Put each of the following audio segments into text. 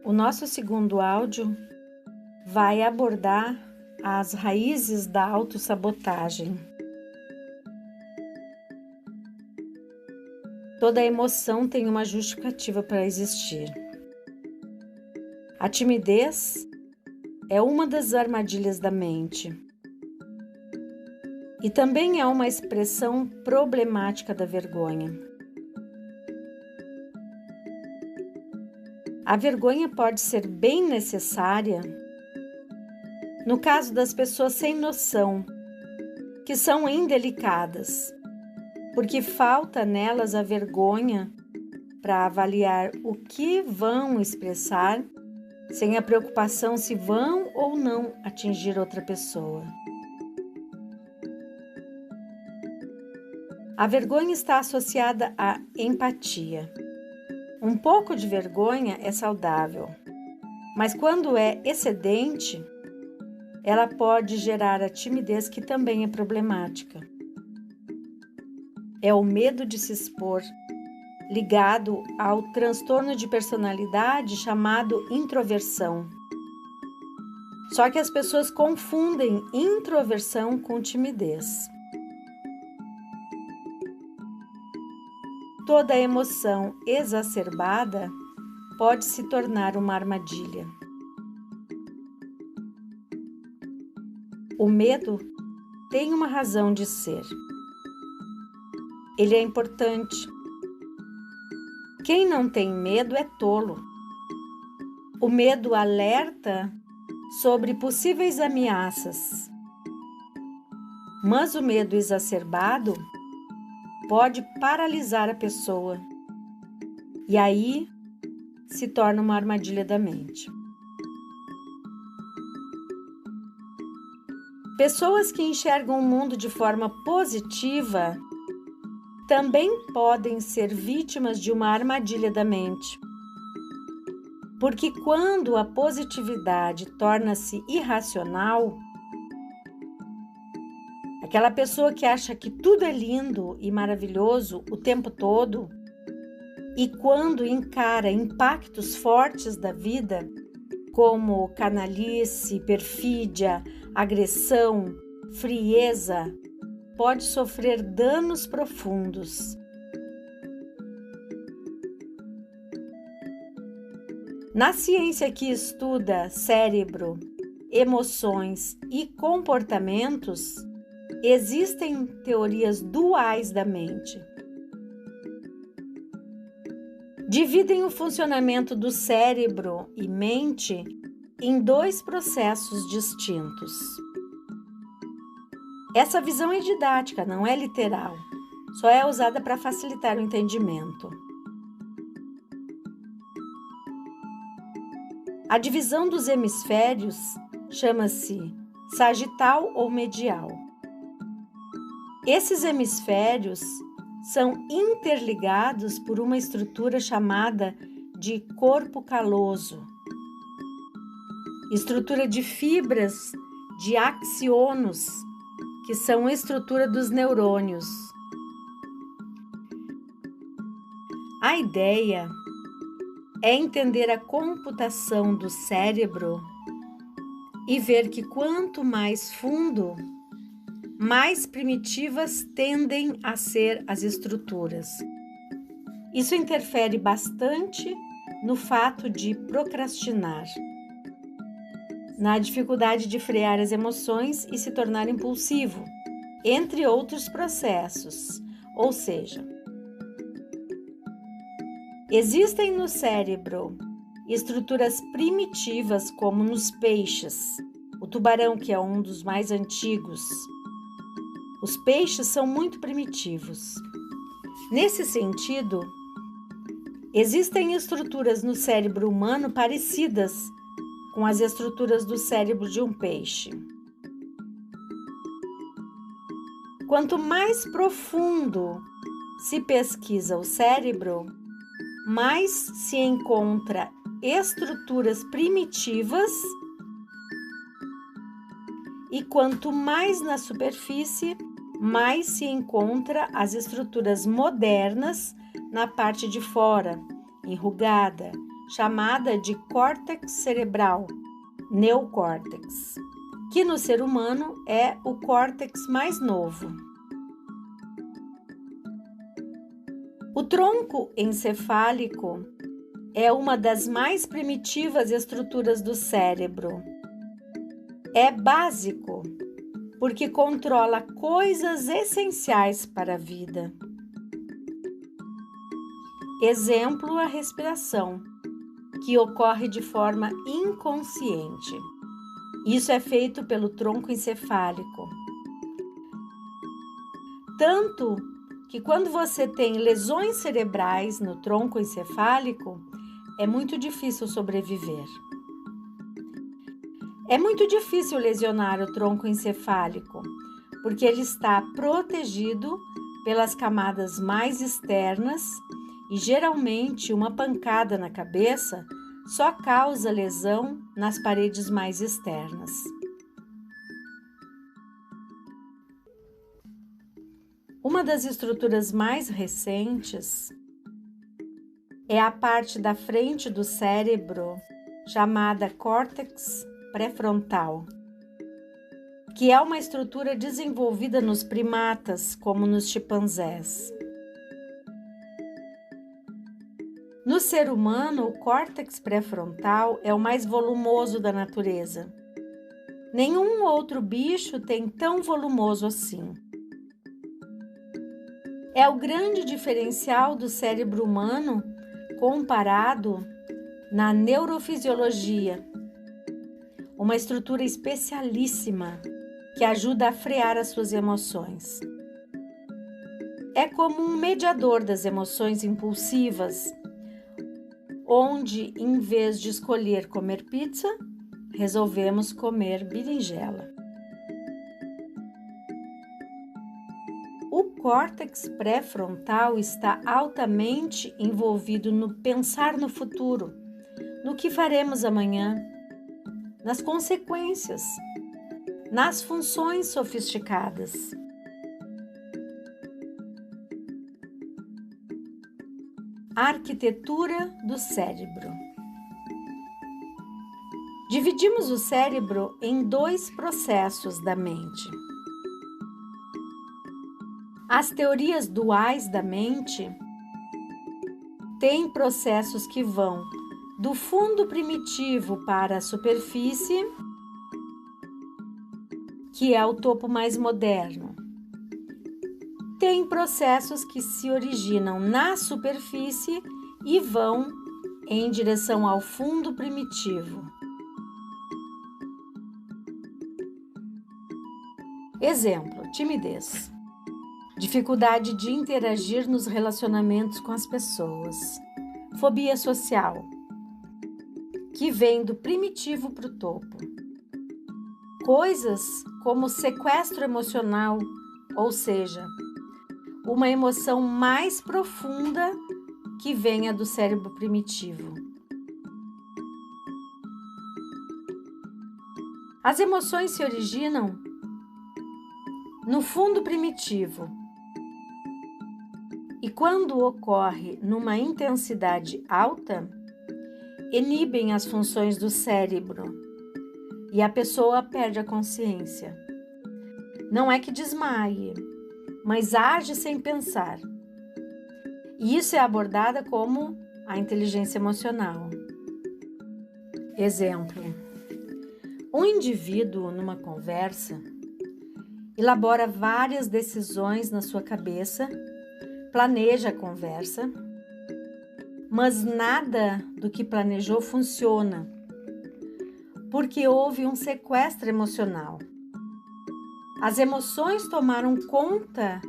O nosso segundo áudio vai abordar as raízes da autossabotagem. Toda emoção tem uma justificativa para existir. A timidez é uma das armadilhas da mente e também é uma expressão problemática da vergonha. A vergonha pode ser bem necessária no caso das pessoas sem noção, que são indelicadas, porque falta nelas a vergonha para avaliar o que vão expressar, sem a preocupação se vão ou não atingir outra pessoa. A vergonha está associada à empatia. Um pouco de vergonha é saudável, mas quando é excedente, ela pode gerar a timidez, que também é problemática. É o medo de se expor, ligado ao transtorno de personalidade chamado introversão. Só que as pessoas confundem introversão com timidez. Toda emoção exacerbada pode se tornar uma armadilha. O medo tem uma razão de ser. Ele é importante. Quem não tem medo é tolo. O medo alerta sobre possíveis ameaças, mas o medo exacerbado pode paralisar a pessoa e aí se torna uma armadilha da mente. Pessoas que enxergam o mundo de forma positiva também podem ser vítimas de uma armadilha da mente. Porque quando a positividade torna-se irracional, aquela pessoa que acha que tudo é lindo e maravilhoso o tempo todo, e quando encara impactos fortes da vida, como canalice, perfídia, agressão, frieza, pode sofrer danos profundos. Na ciência que estuda cérebro, emoções e comportamentos, existem teorias duais da mente. Dividem o funcionamento do cérebro e mente em dois processos distintos. Essa visão é didática, não é literal, só é usada para facilitar o entendimento. A divisão dos hemisférios chama-se sagital ou medial. Esses hemisférios são interligados por uma estrutura chamada de corpo caloso, estrutura de fibras de axônios, que são a estrutura dos neurônios. A ideia é entender a computação do cérebro e ver que quanto mais fundo, mais primitivas tendem a ser as estruturas. Isso interfere bastante no fato de procrastinar, na dificuldade de frear as emoções e se tornar impulsivo, entre outros processos. Ou seja, existem no cérebro estruturas primitivas como nos peixes, o tubarão, que é um dos mais antigos. Os peixes são muito primitivos. Nesse sentido, existem estruturas no cérebro humano parecidas com as estruturas do cérebro de um peixe. Quanto mais profundo se pesquisa o cérebro, mais se encontra estruturas primitivas, e quanto mais na superfície, mais se encontra as estruturas modernas na parte de fora, enrugada, chamada de córtex cerebral, neocórtex, que no ser humano é o córtex mais novo. O tronco encefálico é uma das mais primitivas estruturas do cérebro. É básico, porque controla coisas essenciais para a vida. Exemplo, a respiração, que ocorre de forma inconsciente. Isso é feito pelo tronco encefálico. Tanto que quando você tem lesões cerebrais no tronco encefálico, é muito difícil sobreviver. É muito difícil lesionar o tronco encefálico, porque ele está protegido pelas camadas mais externas e geralmente uma pancada na cabeça só causa lesão nas paredes mais externas. Uma das estruturas mais recentes é a parte da frente do cérebro chamada córtex pré-frontal, que é uma estrutura desenvolvida nos primatas, como nos chimpanzés. No ser humano, o córtex pré-frontal é o mais volumoso da natureza. Nenhum outro bicho tem tão volumoso assim. É o grande diferencial do cérebro humano comparado na neurofisiologia, uma estrutura especialíssima que ajuda a frear as suas emoções. É como um mediador das emoções impulsivas, onde, em vez de escolher comer pizza, resolvemos comer berinjela. O córtex pré-frontal está altamente envolvido no pensar no futuro, no que faremos amanhã, nas consequências, nas funções sofisticadas. A arquitetura do cérebro. Dividimos o cérebro em dois processos da mente. As teorias duais da mente têm processos que vão do fundo primitivo para a superfície, que é o topo mais moderno. Tem processos que se originam na superfície e vão em direção ao fundo primitivo. Exemplo: timidez, dificuldade de interagir nos relacionamentos com as pessoas, fobia social, que vem do primitivo para o topo. Coisas como sequestro emocional, ou seja, uma emoção mais profunda que venha do cérebro primitivo. As emoções se originam no fundo primitivo e, quando ocorre numa intensidade alta, inibem as funções do cérebro e a pessoa perde a consciência. Não é que desmaie, mas age sem pensar. E isso é abordada como a inteligência emocional. Exemplo: um indivíduo, numa conversa, elabora várias decisões na sua cabeça, planeja a conversa, mas nada do que planejou funciona, porque houve um sequestro emocional. As emoções tomaram conta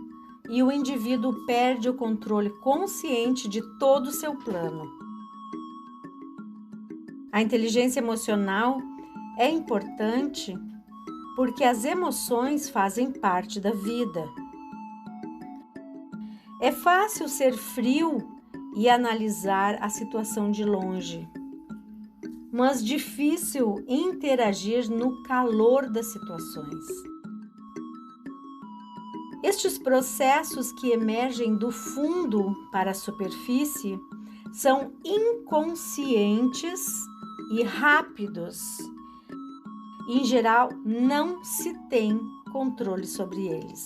e o indivíduo perde o controle consciente de todo o seu plano. A inteligência emocional é importante porque as emoções fazem parte da vida. É fácil ser frio e analisar a situação de longe, mas difícil interagir no calor das situações. Estes processos que emergem do fundo para a superfície são inconscientes e rápidos. Em geral, não se tem controle sobre eles.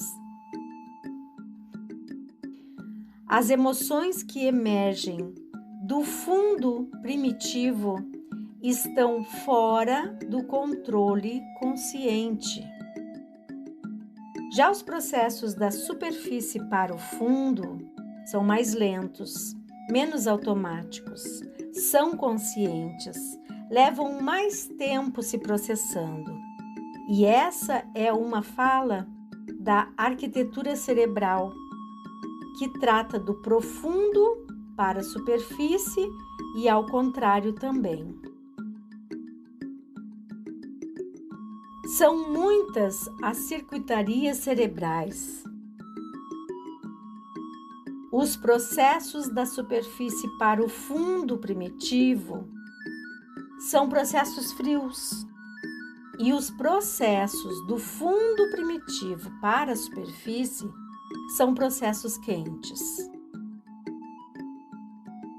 As emoções que emergem do fundo primitivo estão fora do controle consciente. Já os processos da superfície para o fundo são mais lentos, menos automáticos, são conscientes, levam mais tempo se processando. E essa é uma fala da arquitetura cerebral, que trata do profundo para a superfície e ao contrário também. São muitas as circuitarias cerebrais. Os processos da superfície para o fundo primitivo são processos frios e os processos do fundo primitivo para a superfície são processos quentes.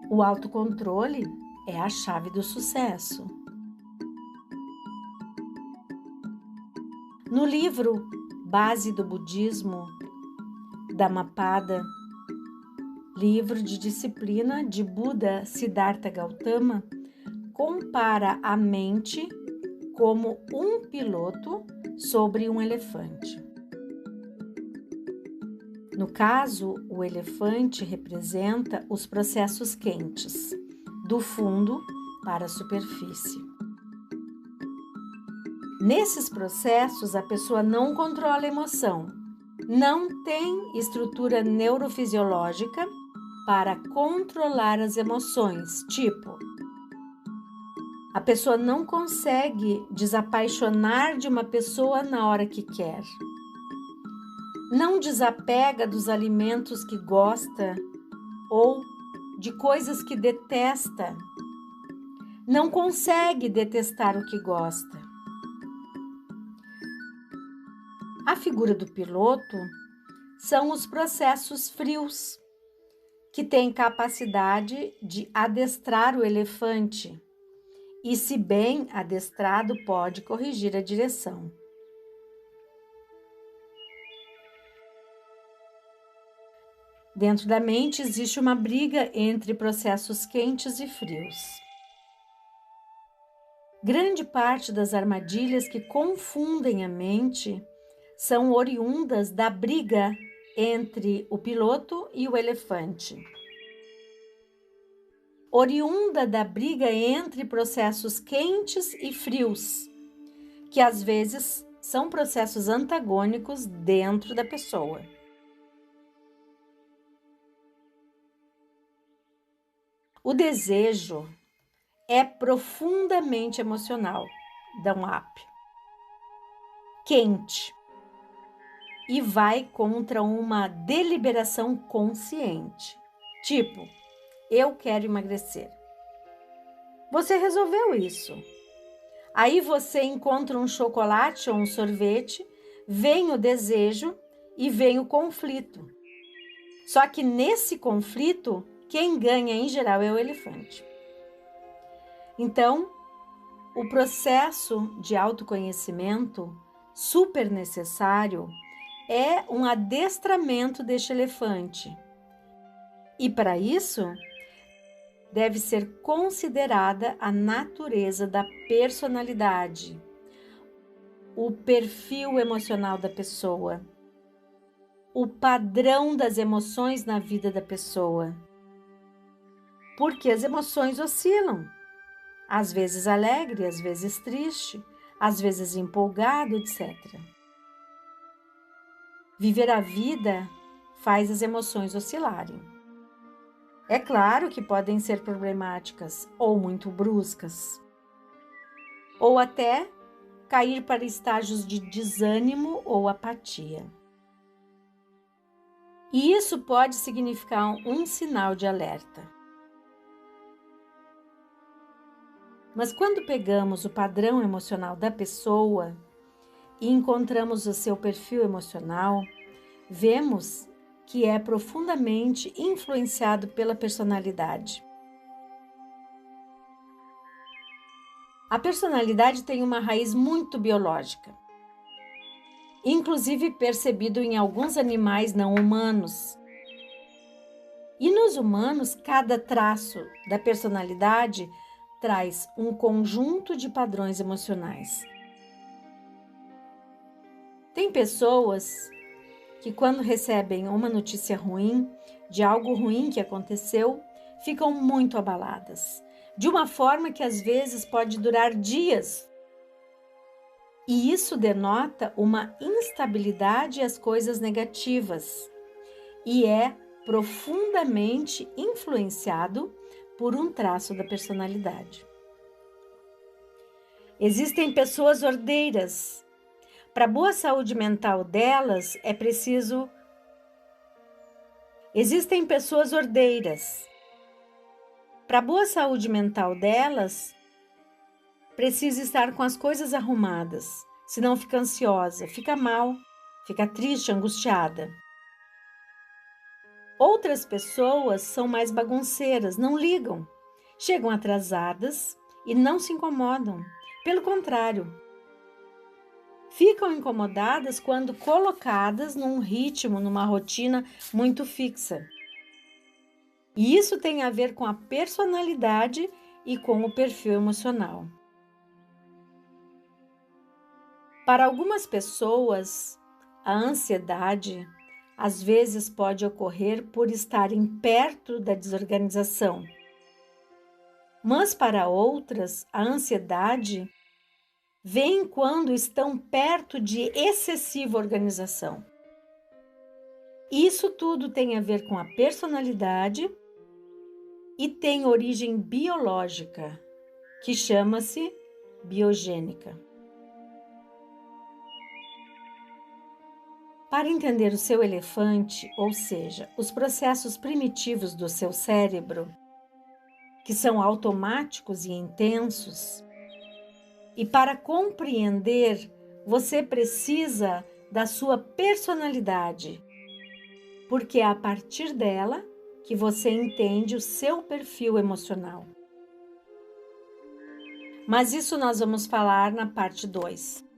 O autocontrole é a chave do sucesso. No livro Base do Budismo, Dhammapada, livro de disciplina de Buda Siddhartha Gautama, compara a mente como um piloto sobre um elefante. No caso, o elefante representa os processos quentes, do fundo para a superfície. Nesses processos, a pessoa não controla a emoção, não tem estrutura neurofisiológica para controlar as emoções, tipo, a pessoa não consegue desapaixonar de uma pessoa na hora que quer. Não desapega dos alimentos que gosta ou de coisas que detesta. Não consegue detestar o que gosta. A figura do piloto são os processos frios, que têm capacidade de adestrar o elefante e, se bem adestrado, pode corrigir a direção. Dentro da mente existe uma briga entre processos quentes e frios. Grande parte das armadilhas que confundem a mente são oriundas da briga entre o piloto e o elefante. Oriunda da briga entre processos quentes e frios, que às vezes são processos antagônicos dentro da pessoa. O desejo é profundamente emocional, dá um up, quente, e vai contra uma deliberação consciente. Tipo, eu quero emagrecer. Você resolveu isso. Aí você encontra um chocolate ou um sorvete, vem o desejo e vem o conflito. Só que nesse conflito, quem ganha em geral é o elefante. Então, o processo de autoconhecimento super necessário é um adestramento deste elefante. E para isso, deve ser considerada a natureza da personalidade, o perfil emocional da pessoa, o padrão das emoções na vida da pessoa. Porque as emoções oscilam, às vezes alegre, às vezes triste, às vezes empolgado, etc. Viver a vida faz as emoções oscilarem. É claro que podem ser problemáticas ou muito bruscas, ou até cair para estágios de desânimo ou apatia. E isso pode significar um sinal de alerta. Mas quando pegamos o padrão emocional da pessoa e encontramos o seu perfil emocional, vemos que é profundamente influenciado pela personalidade. A personalidade tem uma raiz muito biológica, inclusive percebido em alguns animais não humanos. E nos humanos, cada traço da personalidade traz um conjunto de padrões emocionais. Tem pessoas que, quando recebem uma notícia ruim, de algo ruim que aconteceu, ficam muito abaladas, de uma forma que às vezes pode durar dias. E isso denota uma instabilidade às coisas negativas e é profundamente influenciado por um traço da personalidade. Existem pessoas ordeiras. Para a boa saúde mental delas, é preciso. Existem pessoas ordeiras. Para a boa saúde mental delas, precisa estar com as coisas arrumadas, senão fica ansiosa, fica mal, fica triste, angustiada. Outras pessoas são mais bagunceiras, não ligam, chegam atrasadas e não se incomodam. Pelo contrário, ficam incomodadas quando colocadas num ritmo, numa rotina muito fixa. E isso tem a ver com a personalidade e com o perfil emocional. Para algumas pessoas, a ansiedade às vezes pode ocorrer por estarem perto da desorganização. Mas para outras, a ansiedade vem quando estão perto de excessiva organização. Isso tudo tem a ver com a personalidade e tem origem biológica, que chama-se biogênica. Para entender o seu elefante, ou seja, os processos primitivos do seu cérebro, que são automáticos e intensos, e para compreender, você precisa da sua personalidade, porque é a partir dela que você entende o seu perfil emocional. Mas isso nós vamos falar na parte 2.